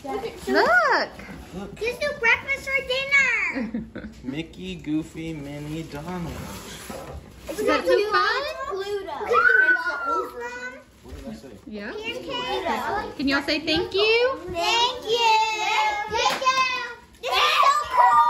Look! Let's do breakfast for dinner. Mickey, Goofy, Minnie, Donald. Is that so fun? Pluto. What did I say? Yeah. Pluto. Can y'all say thank you? Thank you. Thank you. This is so cool.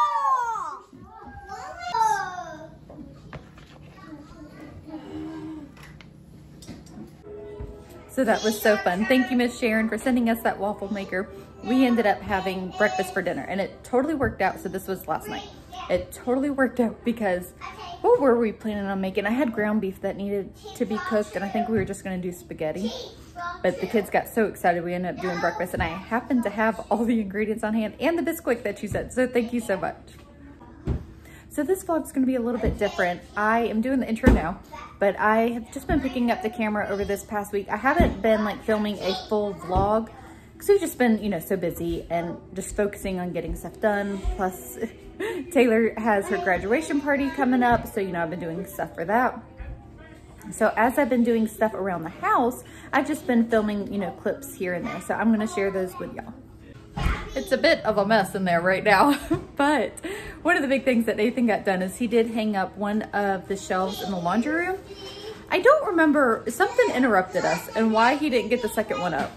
So that was so fun. Thank you, Miss Sharon, for sending us that waffle maker. We ended up having breakfast for dinner, and it totally worked out. So this was last night. It totally worked out because what were we planning on making? I had ground beef that needed to be cooked, and I think we were just going to do spaghetti. But the kids got so excited, we ended up doing breakfast, and I happened to have all the ingredients on hand and the Bisquick that you said. So thank you so much. So this vlog's gonna be a little bit different. I am doing the intro now, but I have just been picking up the camera over this past week. I haven't been like filming a full vlog because we've just been, you know, so busy and just focusing on getting stuff done. Plus Taylor has her graduation party coming up. So, you know, I've been doing stuff for that. So as I've been doing stuff around the house, I've just been filming, you know, clips here and there. So I'm gonna share those with y'all. It's a bit of a mess in there right now, but one of the big things that Nathan got done is he did hang up one of the shelves in the laundry room. I don't remember, something interrupted us and why he didn't get the second one up.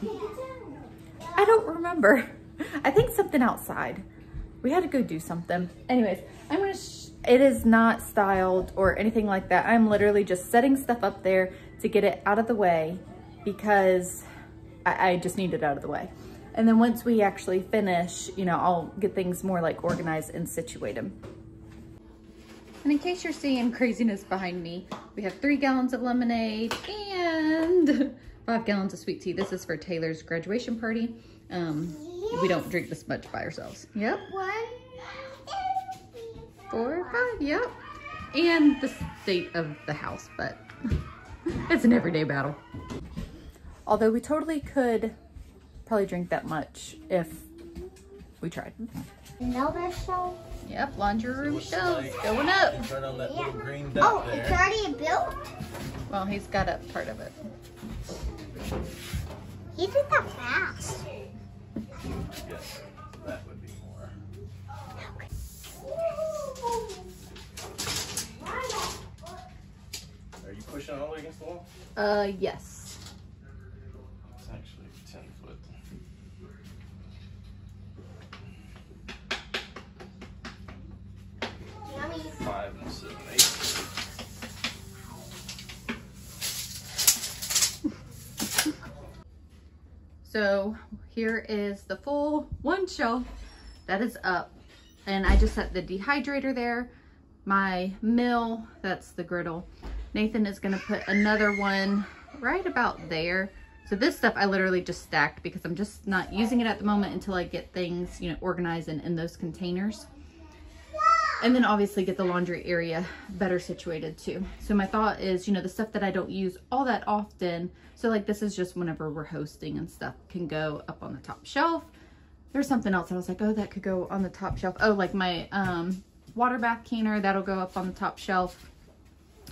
I don't remember. I think something outside. We had to go do something. Anyways, I'm gonna, it is not styled or anything like that. I'm literally just setting stuff up there to get it out of the way because I just need it out of the way. And then once we actually finish, you know, I'll get things more like organized and situated. And in case you're seeing craziness behind me, we have 3 gallons of lemonade and 5 gallons of sweet tea. This is for Taylor's graduation party. We don't drink this much by ourselves. Yep. 1, 4, 5, yep. And the state of the house, but it's an everyday battle. Although we totally could probably drink that much if we tried. Another shelf? Yep, laundry room shelves going up. Right on that little green dot there. It's already built? Well, he's got up part of it. He did that fast. Yes, that would be more. Are you pushing all the way against the wall? Yes. It's actually 10 foot. Yummy. 5 and 7, 8. So here is the full one shelf that is up, and I just set the dehydrator there, my mill, that's the griddle. Nathan is gonna put another one right about there. So this stuff I literally just stacked because I'm just not using it at the moment until I get things, you know, organized and in those containers. And then obviously get the laundry area better situated too. So my thought is, you know, the stuff that I don't use all that often, so like this is just whenever we're hosting and stuff, can go up on the top shelf. There's something else I was like, oh, that could go on the top shelf. Oh, like my water bath canner, that'll go up on the top shelf.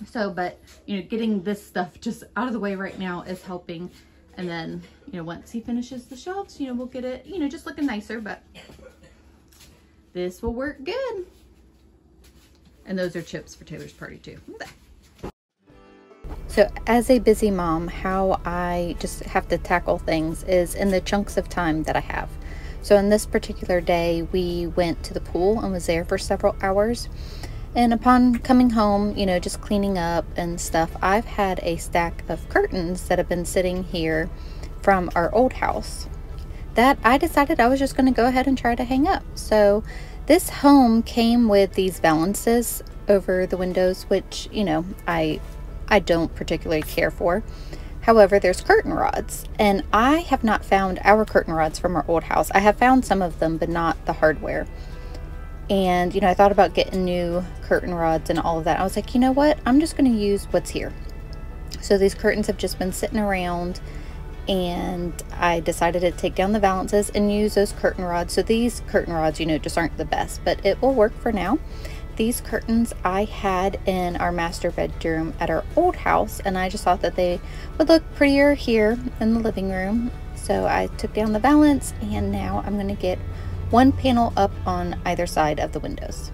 So, but, you know, getting this stuff just out of the way right now is helping. And then, you know, once he finishes the shelves, you know, we'll get it, you know, just looking nicer, but this will work good. And those are chips for Taylor's party too. So as a busy mom, how I just have to tackle things is in the chunks of time that I have. So in this particular day, we went to the pool and was there for several hours. And upon coming home, you know, just cleaning up and stuff, I've had a stack of curtains that have been sitting here from our old house that I decided I was just going to go ahead and try to hang up. So this home came with these valances over the windows, which, you know, I don't particularly care for. However, there's curtain rods, and I have not found our curtain rods from our old house. I have found some of them, but not the hardware. And, you know, I thought about getting new curtain rods and all of that. I was like, you know what? I'm just going to use what's here. So these curtains have just been sitting around, and I decided to take down the valances and use those curtain rods. So these curtain rods, you know, just aren't the best, but it will work for now. These curtains I had in our master bedroom at our old house, and I just thought that they would look prettier here in the living room. So So I took down the valance, and now I'm going to get one panel up on either side of the windows.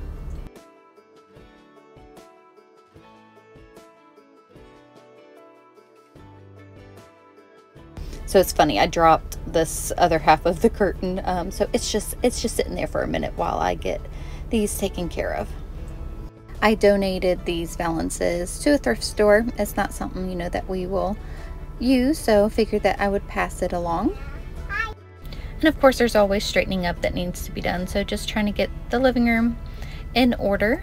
So it's funny, I dropped this other half of the curtain, so it's just sitting there for a minute while I get these taken care of. I donated these valances to a thrift store. It's not something, you know, that we will use, so figured that I would pass it along. And of course, there's always straightening up that needs to be done, so just trying to get the living room in order.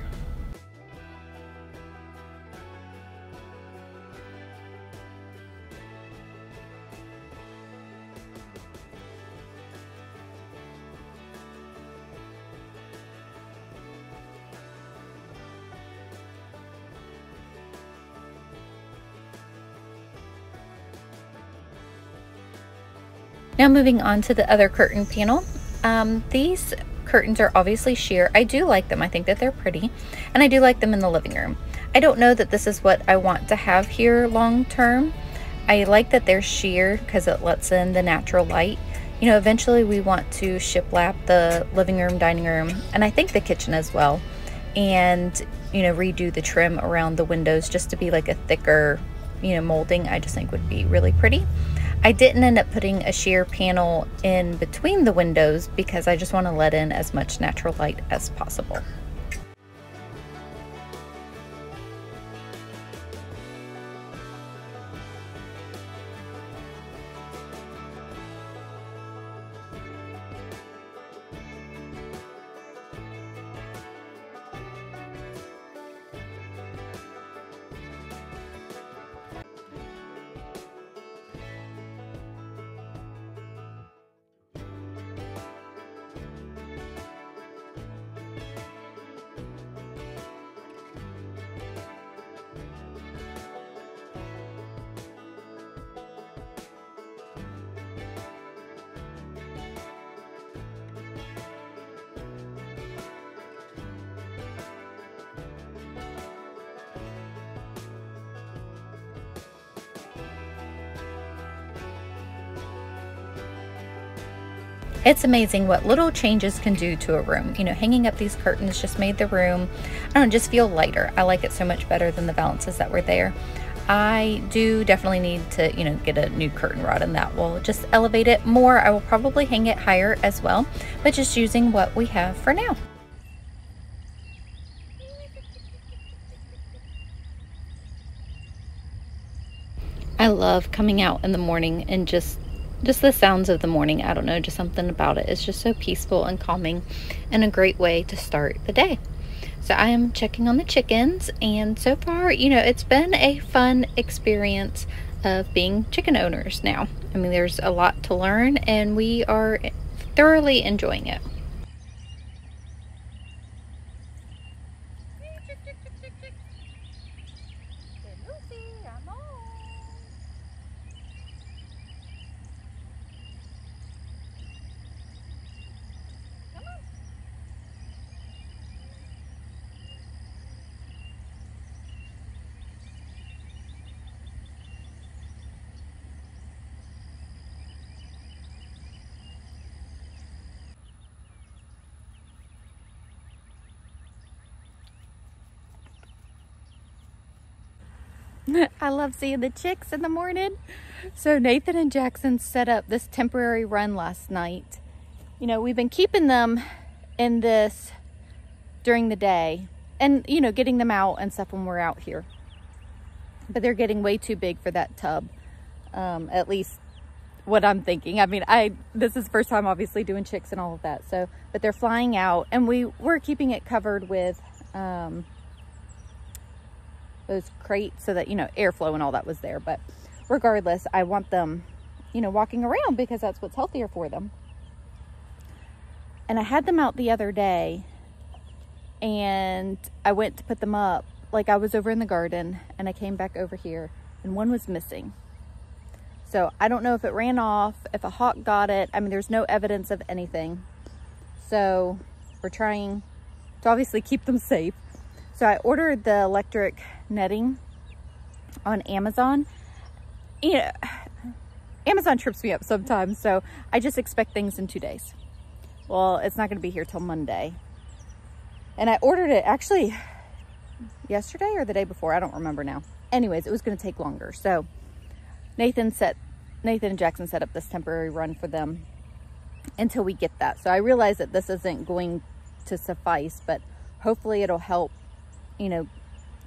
Now moving on to the other curtain panel. These curtains are obviously sheer. I do like them. I think that they're pretty, and I do like them in the living room. I don't know that this is what I want to have here long term. I like that they're sheer because it lets in the natural light. You know, eventually we want to shiplap the living room, dining room, and I think the kitchen as well, and, you know, redo the trim around the windows just to be like a thicker, you know, molding. I just think would be really pretty. I didn't end up putting a sheer panel in between the windows because I just want to let in as much natural light as possible. It's amazing what little changes can do to a room. You know, hanging up these curtains just made the room, I don't know, just feel lighter. I like it so much better than the valances that were there. I do definitely need to, you know, get a new curtain rod, and that will just elevate it more. I will probably hang it higher as well, but just using what we have for now. I love coming out in the morning and just the sounds of the morning. I don't know, just something about it. It's just so peaceful and calming and a great way to start the day. So I am checking on the chickens, and so far, you know, it's been a fun experience of being chicken owners now. I mean, there's a lot to learn, and we are thoroughly enjoying it. I love seeing the chicks in the morning. So Nathan and Jackson set up this temporary run last night. You know, we've been keeping them in this during the day and, you know, getting them out and stuff when we're out here. But they're getting way too big for that tub. At least what I'm thinking. I mean, this is the first time obviously doing chicks and all of that. So, but they're flying out, and we're keeping it covered with those crates so that, you know, airflow and all that was there. But regardless, I want them, you know, walking around because that's what's healthier for them. And I had them out the other day, and I went to put them up. Like, I was over in the garden, and I came back over here, and one was missing. So I don't know if it ran off, if a hawk got it. I mean, there's no evidence of anything. So we're trying to obviously keep them safe. So I ordered the electric netting on Amazon. You know, Amazon trips me up sometimes, so I just expect things in 2 days. Well, it's not going to be here till Monday. And I ordered it actually yesterday or the day before. I don't remember now. Anyways, it was going to take longer. So Nathan and Jackson set up this temporary run for them until we get that. So I realize that this isn't going to suffice, but hopefully it'll help, you know,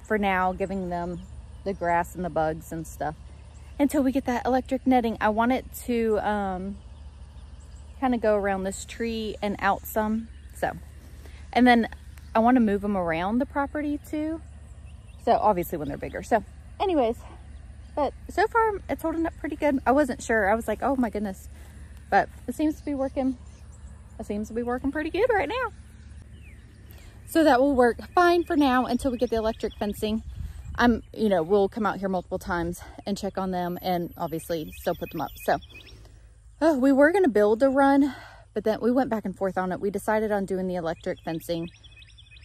for now, giving them the grass and the bugs and stuff until we get that electric netting. I want it to kind of go around this tree and out some. So, and then I want to move them around the property too. So obviously when they're bigger. So anyways, but so far it's holding up pretty good. I wasn't sure. I was like, oh my goodness, but it seems to be working. It seems to be working pretty good right now. So that will work fine for now until we get the electric fencing. You know, we'll come out here multiple times and check on them and obviously still put them up. So we were going to build a run, but then we went back and forth on it. We decided on doing the electric fencing.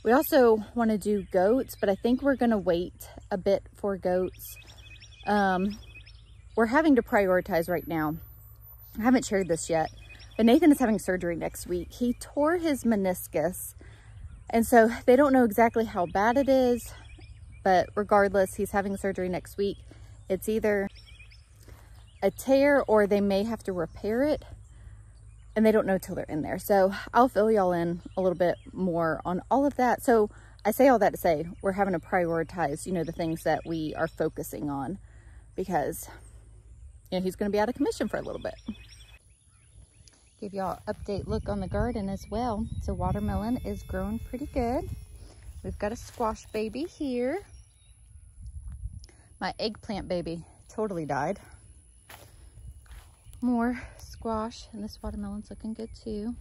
We also want to do goats, but I think we're going to wait a bit for goats. We're having to prioritize right now. I haven't shared this yet, but Nathan is having surgery next week. He tore his meniscus, and so they don't know exactly how bad it is, but regardless, he's having surgery next week. It's either a tear or they may have to repair it, and they don't know till they're in there. So I'll fill y'all in a little bit more on all of that. So I say all that to say we're having to prioritize, you know, the things that we are focusing on because, you know, he's going to be out of commission for a little bit. Give y'all an update look on the garden as well. So watermelon is growing pretty good. We've got a squash baby here. My eggplant baby totally died. More squash, and this watermelon's looking good too.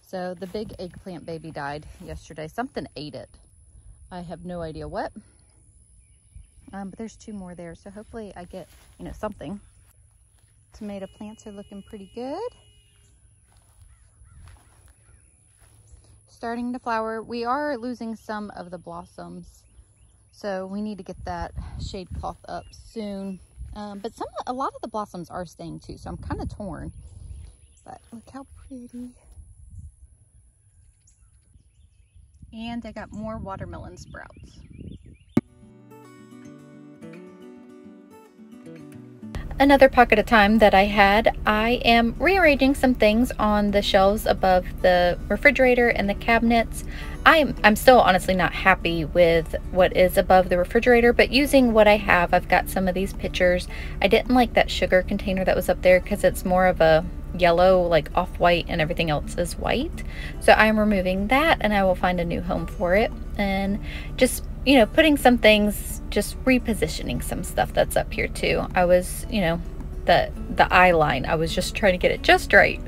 So the big eggplant baby died yesterday. Something ate it. I have no idea what. But there's 2 more there, so hopefully I get, you know, something. Tomato plants are looking pretty good. Starting to flower. We are losing some of the blossoms, so we need to get that shade cloth up soon. But a lot of the blossoms are staying too, so I'm kind of torn. But look how pretty. And I got more watermelon sprouts. Another pocket of time that I had, I am rearranging some things on the shelves above the refrigerator and the cabinets. I'm still honestly not happy with what is above the refrigerator, but using what I have, I've got some of these pictures. I didn't like that sugar container that was up there because it's more of a yellow, like off-white, and everything else is white. So I'm removing that and I will find a new home for it. And just, you know, putting some things, just repositioning some stuff that's up here too. I was, you know, the eye line, I was just trying to get it just right.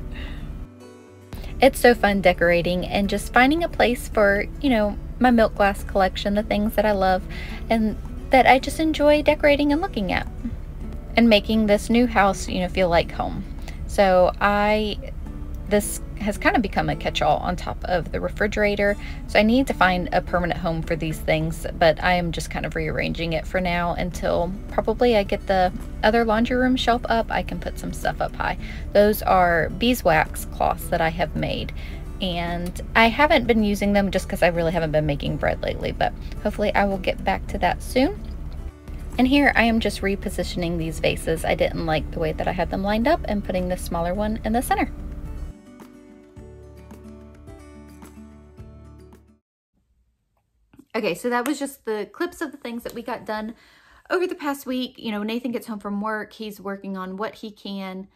It's so fun decorating and just finding a place for, you know, my milk glass collection, the things that I love and that I just enjoy decorating and looking at, and making this new house, you know, feel like home. So this has kind of become a catch-all on top of the refrigerator. So I need to find a permanent home for these things, but I am just kind of rearranging it for now until probably I get the other laundry room shelf up. I can put some stuff up high. Those are beeswax cloths that I have made, and I haven't been using them just because I really haven't been making bread lately, but hopefully I will get back to that soon. And here I am just repositioning these vases. I didn't like the way that I had them lined up and putting the smaller one in the center. Okay, so that was just the clips of the things that we got done over the past week. You know, Nathan gets home from work, he's working on what he can.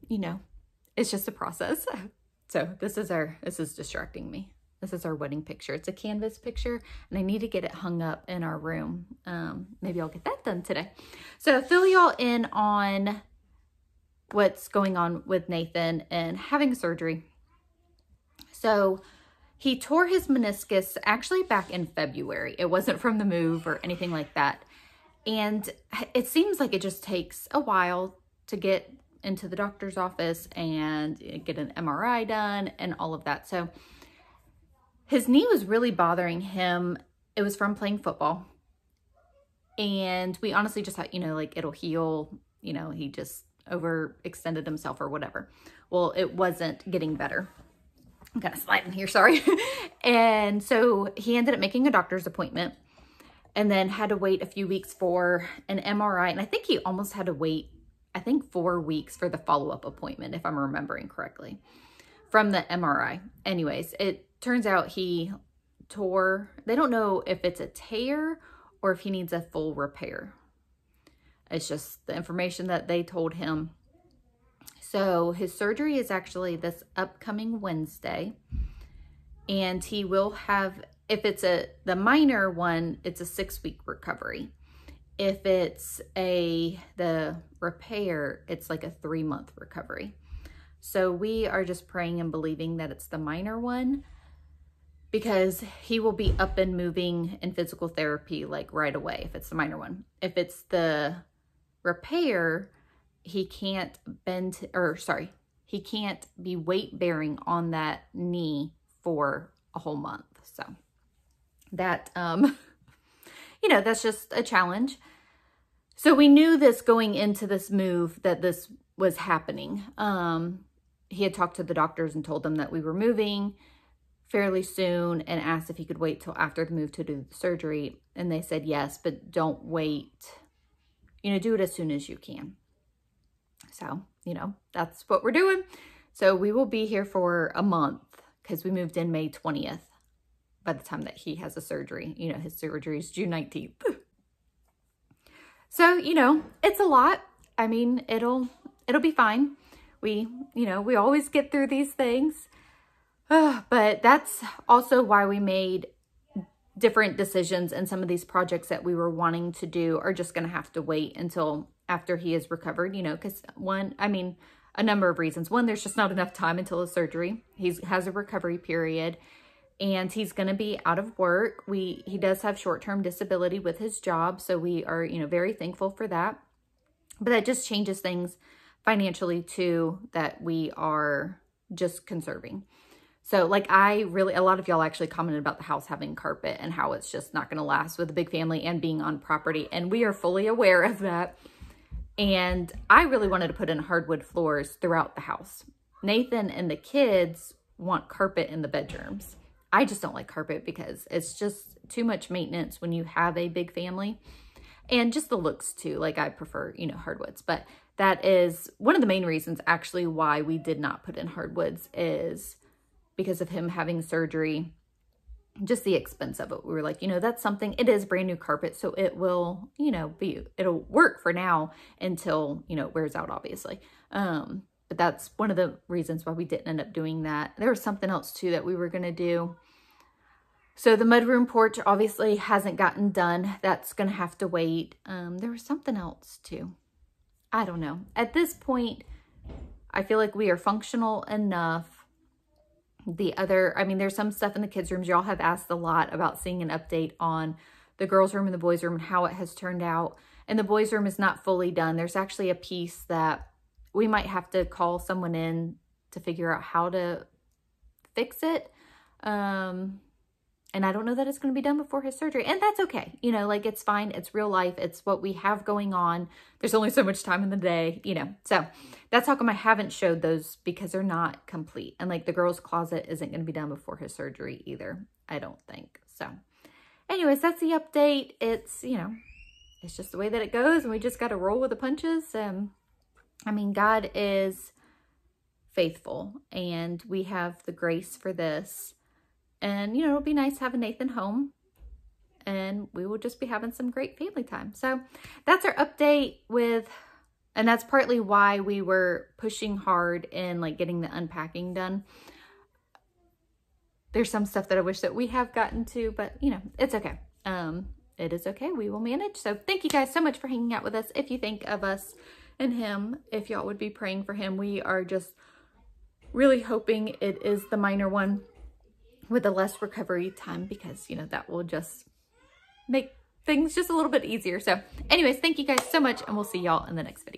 You know, it's just a process. So this is distracting me. This is our wedding picture. It's a canvas picture and I need to get it hung up in our room. Maybe I'll get that done today. So fill y'all in on what's going on with Nathan and having surgery. So he tore his meniscus actually back in February. It wasn't from the move or anything like that. And it seems like it just takes a while to get into the doctor's office and get an MRI done and all of that. So his knee was really bothering him. It was from playing football. And we honestly just thought, you know, like it'll heal, you know, he just overextended himself or whatever. Well, it wasn't getting better. I'm kind of sliding here, sorry. And so he ended up making a doctor's appointment and then had to wait a few weeks for an MRI. And I think he almost had to wait, I think 4 weeks for the follow-up appointment, if I'm remembering correctly, from the MRI. Anyways, it turns out he tore, they don't know if it's a tear or if he needs a full repair. It's just the information that they told him. So his surgery is actually this upcoming Wednesday, and he will have, if it's the minor one, it's a 6-week recovery. If it's the repair, it's like a 3-month recovery. So we are just praying and believing that it's the minor one, because he will be up and moving in physical therapy like right away if it's the minor one. If it's the repair, he can't he can't be weight bearing on that knee for a whole month. So that, you know, that's just a challenge. So we knew this going into this move, that this was happening. He had talked to the doctors and told them that we were moving fairly soon and asked if he could wait till after the move to do the surgery. And they said yes, but don't wait, you know, do it as soon as you can. So, you know, that's what we're doing. So we will be here for a month because we moved in May 20th by the time that he has a surgery. You know, his surgery is June 19th. So, you know, it's a lot. I mean, it'll be fine. We always get through these things. But that's also why we made different decisions, and some of these projects that we were wanting to do are just going to have to wait until after he is recovered, you know, because a number of reasons. One, there's just not enough time until the surgery. He has a recovery period and he's going to be out of work. He does have short-term disability with his job. So we are, you know, very thankful for that. But that just changes things financially too, that we are just conserving. So like a lot of y'all actually commented about the house having carpet and how it's just not going to last with a big family and being on property. And we are fully aware of that. And I really wanted to put in hardwood floors throughout the house. Nathan and the kids want carpet in the bedrooms. I just don't like carpet because it's just too much maintenance when you have a big family. And just the looks too. Like I prefer, you know, hardwoods. But that is one of the main reasons actually why we did not put in hardwoods, is because of him having surgery, just the expense of it. We were like, you know, that's something, it is brand new carpet. So it will, you know, it'll work for now until, you know, it wears out, obviously. But that's one of the reasons why we didn't end up doing that. There was something else too that we were going to do. So the mudroom porch obviously hasn't gotten done. That's going to have to wait. There was something else too. I don't know. At this point, I feel like we are functional enough. There's some stuff in the kids' rooms. Y'all have asked a lot about seeing an update on the girls' room and the boys' room and how it has turned out. And the boys' room is not fully done. There's actually a piece that we might have to call someone in to figure out how to fix it. And I don't know that it's going to be done before his surgery. And that's okay. You know, like it's fine. It's real life. It's what we have going on. There's only so much time in the day, you know. So that's how come I haven't showed those, because they're not complete. And like the girls' closet isn't going to be done before his surgery either, I don't think. So anyways, that's the update. It's, you know, it's just the way that it goes. And we just got to roll with the punches. I mean, God is faithful and we have the grace for this. And, you know, it'll be nice having Nathan home and we will just be having some great family time. So that's our update and that's partly why we were pushing hard in like getting the unpacking done. There's some stuff that I wish that we have gotten to, but you know, it's okay. It is okay. We will manage. So thank you guys so much for hanging out with us. If you think of us and him, if y'all would be praying for him, we are just really hoping it is the minor one with a less recovery time, because, you know, that will just make things just a little bit easier. So anyways, thank you guys so much and we'll see y'all in the next video.